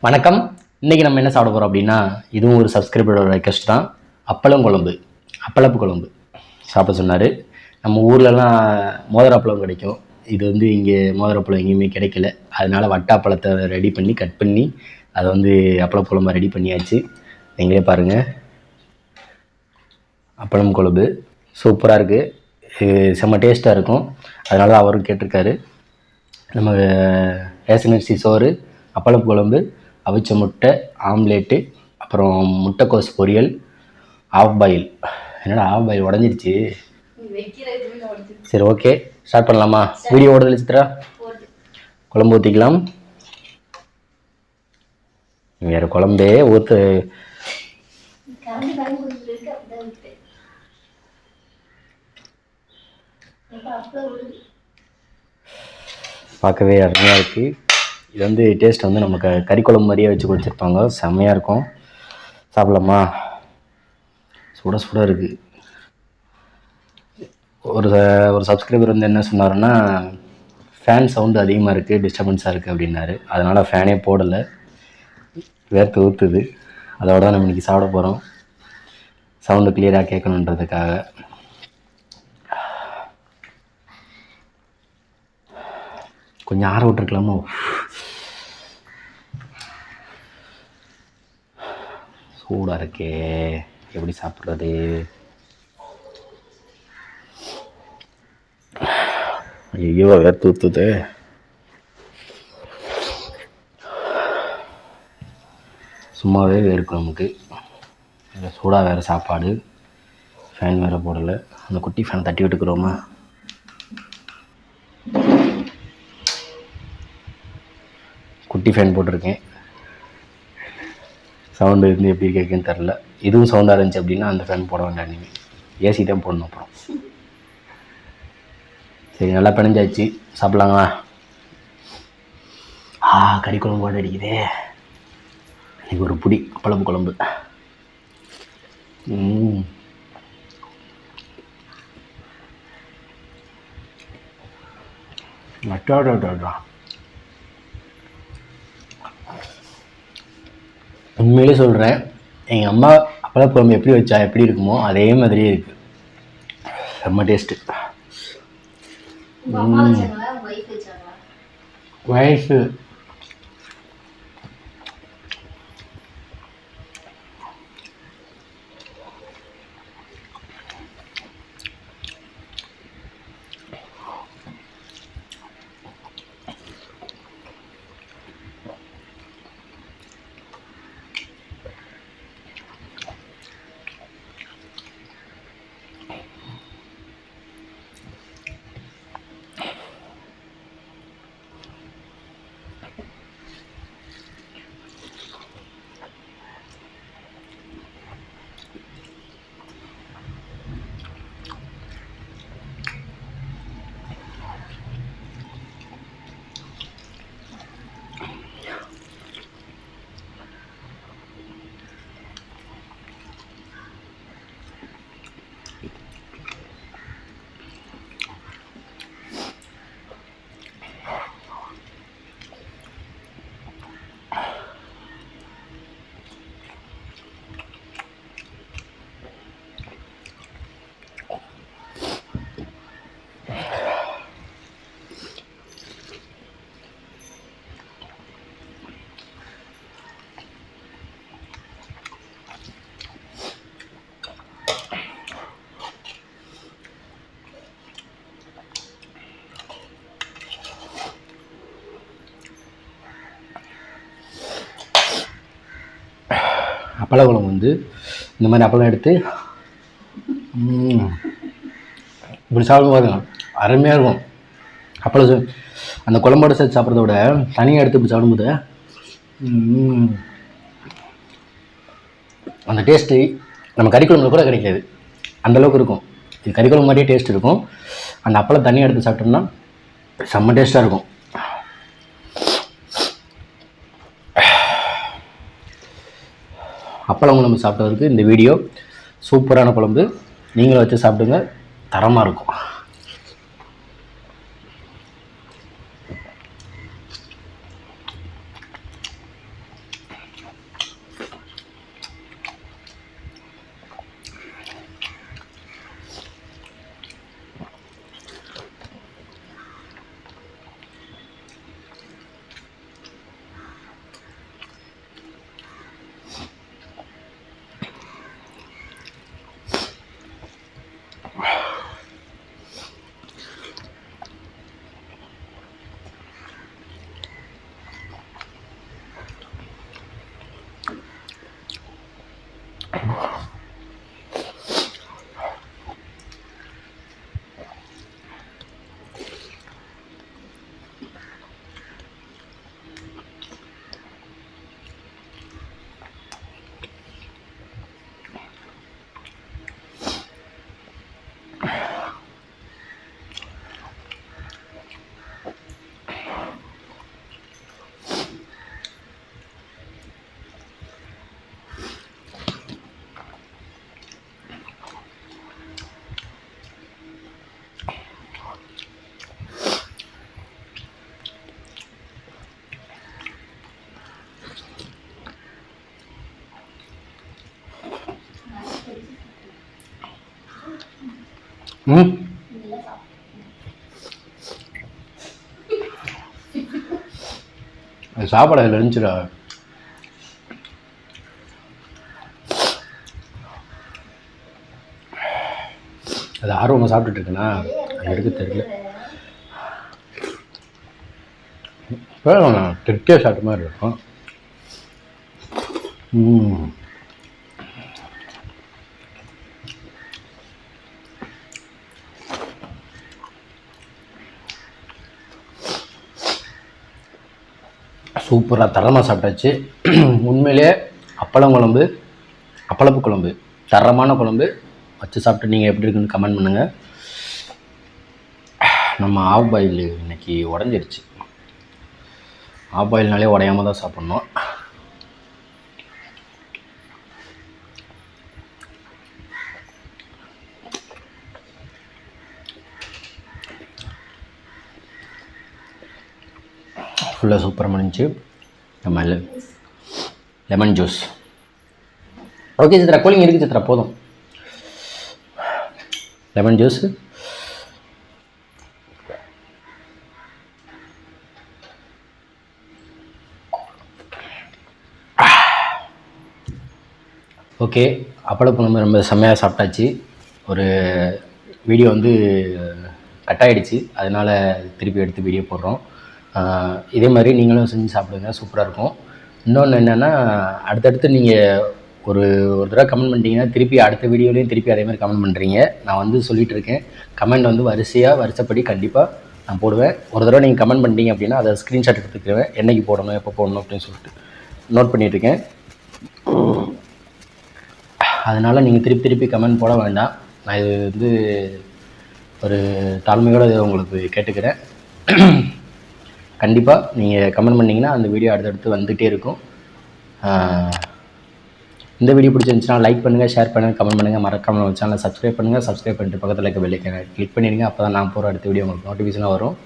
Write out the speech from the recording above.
வணக்கம். இன்றைக்கி நம்ம என்ன சாப்பிட போகிறோம் அப்படின்னா, இதுவும் ஒரு சப்ஸ்கிரைபரோட ரெக்வஸ்ட் தான். அப்பளம் குழம்பு, அப்பளப்பு குழம்பு சாப்பிட சொன்னார். நம்ம ஊர்லலாம் மோதிர அப்பளம் கிடைக்கும். இது இங்கே மோதிர அப்பளம் எங்கேயுமே கிடைக்கல. அதனால் வட்டாப்பழத்தை ரெடி பண்ணி கட் பண்ணி அதை அப்பளப்பு குழம்பு ரெடி பண்ணியாச்சு. நீங்களே பாருங்கள். அப்பளம் குழம்பு சூப்பராக இருக்குது, செம்ம டேஸ்ட்டாக இருக்கும். அதனால தான் அவரும் கேட்டிருக்காரு. நம்ம ரேஷன் அரிசி சோறு, அப்பளப்பு குழம்பு, அவிச்ச முட்டை, ஆம்லேட்டு, அப்புறம் முட்டைக்கோஸ் பொரியல், ஆஃப் பாயில். என்னடா ஆஃப் பாயில் உடஞ்சிருச்சு. சரி, ஓகே, ஸ்டார்ட் பண்ணலாமா? வீடியோ ஓடுதல் சித்ரா. குழம்பு ஊற்றிக்கலாம். வேறு குழம்பே ஊற்று. பார்க்கவே அருமையாக இருக்குது. இது டேஸ்ட் நமக்கு கறி குழம்பு மாதிரியே வச்சு கொடுத்துருப்பாங்க. செம்மையாக இருக்கும். சாப்பிடலாமா? சுட சுட இருக்குது. ஒரு சப்ஸ்கிரைபர் என்ன சொன்னாருன்னா, ஃபேன் சவுண்டு அதிகமாக இருக்குது, டிஸ்டர்பன்ஸாக இருக்குது அப்படின்னாரு. அதனால் ஃபேனே போடலை, வேர்த்து ஊற்றுது. அதோட தான் நம்ம இன்றைக்கி சாப்பிட போகிறோம், சவுண்டு கிளியராக கேட்கணுன்றதுக்காக. கொஞ்சம் ஆற விட்டுருக்கலாமோ? சூடாக இருக்கே, எப்படி சாப்பிட்றது? ஐயோ, வேர்த்து ஊற்றுது. சும்மாவே வேர்க்கும் நமக்கு. சூடாக வேறு சாப்பாடு, ஃபேன் வேறு போடலை. அந்த குட்டி ஃபேன் தட்டி விட்டுக்கிறோமா? குட்டி ஃபேன் போட்டிருக்கேன். சவுண்டு எப்படி கேட்குன்னு தெரில. இதுவும் சவுண்டாக இருந்துச்சு அப்படின்னா அந்த ஃபேன் போட வேண்டாம், நீங்கள் ஏசி தான் போடணும். அப்புறம் சரி, நல்லா பிணைஞ்சாச்சு, சாப்பிட்லாங்களா? கறி குழம்பு போட்டு அடிக்குதே. இன்றைக்கி ஒரு புடி அப்பளப்பு குழம்பு. அட்டாடா, உண்மையிலே சொல்கிறேன், எங்கள் அம்மா அப்பளப்பு குழம்பு எப்படி வச்சா எப்படி இருக்குமோ அதே மாதிரியே இருக்குது. செம்ம டேஸ்ட்டு. வயசு அப்பள குழம்பு இந்த மாதிரி அப்பளம் எடுத்து இப்படி சாப்பிடும் பாருங்க, அருமையாக இருக்கும். அப்பளம் அந்த குழம்போட சேர்த்து சாப்பிட்றத விட தனியாக எடுத்து இப்படி சாப்பிடும்போது அந்த டேஸ்ட்டு நம்ம கறி குழம்புல கூட கிடைக்காது, அந்தளவுக்கு இருக்கும். இது கறி குழம்பு மாதிரியே டேஸ்ட் இருக்கும். அந்த அப்பளம் தனியாக எடுத்து சாப்பிட்டோம்னா செம்ம டேஸ்ட்டாக இருக்கும். அப்பளம் குழம்பு சாப்பிட்டதுக்கு இந்த வீடியோ சூப்பரான குழம்பு. நீங்களும் வச்சு சாப்பிடுங்க, தரமாக இருக்கும். ம் அது சாப்பாடு அதில் இருந்துச்சுடா. அது ஆர்வமாக சாப்பிட்டுட்டு இருக்கேனா அது எடுக்க தெரியல. திருப்தியாக சாப்பிட்ட மாதிரி இருக்கும். சூப்பராக தரமாக சாப்பிட்டாச்சு. உண்மையிலே அப்பளப்பு குழம்பு தரமான குழம்பு. வச்சு சாப்பிட்டு நீங்கள் எப்படி இருக்குன்னு கமெண்ட் பண்ணுங்கள். நம்ம ஆஃப் பாயில் இன்றைக்கி உடஞ்சிருச்சு. ஆஃப் பாயில்னாலே உடையாமல் தான் சாப்பிட்ணும். ஃபுல்லாக சூப்பராக முடிஞ்சு. நம்ம lemon juice. Okay Chitra, cooling இருக்குது சித்ரா, போதும். Lemon juice okay. அப்பளப்பு நம்ம ரொம்ப செம்மையாக சாப்பிட்டாச்சு. ஒரு வீடியோ வந்து கட் ஆகிடுச்சு, அதனால் திருப்பி எடுத்து வீடியோ போடுறோம். இதே மாதிரி நீங்களும் செஞ்சு சாப்பிடுங்க, சூப்பராக இருக்கும். இன்னொன்று என்னென்னா, அடுத்தடுத்து நீங்கள் ஒரு தடவை கமெண்ட் பண்ணிட்டீங்கன்னா திருப்பி அடுத்த வீடியோலையும் திருப்பி அதே மாதிரி கமெண்ட் பண்ணுறீங்க. நான் வந்து சொல்லிகிட்டு இருக்கேன், கமெண்ட் வந்து வரிசைப்படி கண்டிப்பாக நான் போடுவேன். ஒரு தடவை நீங்கள் கமெண்ட் பண்ணிட்டீங்க அப்படின்னா அதை ஸ்க்ரீன்ஷாட் எடுத்துக்குவேன், என்றைக்கு போடணும் எப்போ போடணும் அப்படின்னு சொல்லிட்டு நோட் பண்ணிகிட்ருக்கேன். அதனால் நீங்கள் திருப்பி கமெண்ட் போட வேண்டாம். நான் இது வந்து ஒரு தாழ்மையோடு இதை உங்களுக்கு கேட்டுக்கிறேன். கண்டிப்பாக நீங்கள் கமெண்ட் பண்ணிங்கன்னா அந்த வீடியோ அடுத்தடுத்து வந்துகிட்டே இருக்கும். இந்த வீடியோ பிடிச்சிருந்துச்சுன்னா லைக் பண்ணுங்கள், ஷேர் பண்ணுங்கள், கமெண்ட் பண்ணுங்கள். மறக்காமல் சேனலை சப்ஸ்கிரைப் பண்ணுங்கள். சப்ஸ்கிரைப் பண்ணிட்டு பக்கத்தில் இருக்க பெல் ஐகானை கிளிக் பண்ணிடுங்க. அப்போ தான் நான் போகிற அடுத்த வீடியோ உங்களுக்கு நோட்டிஃபிகேஷனாக வரும்.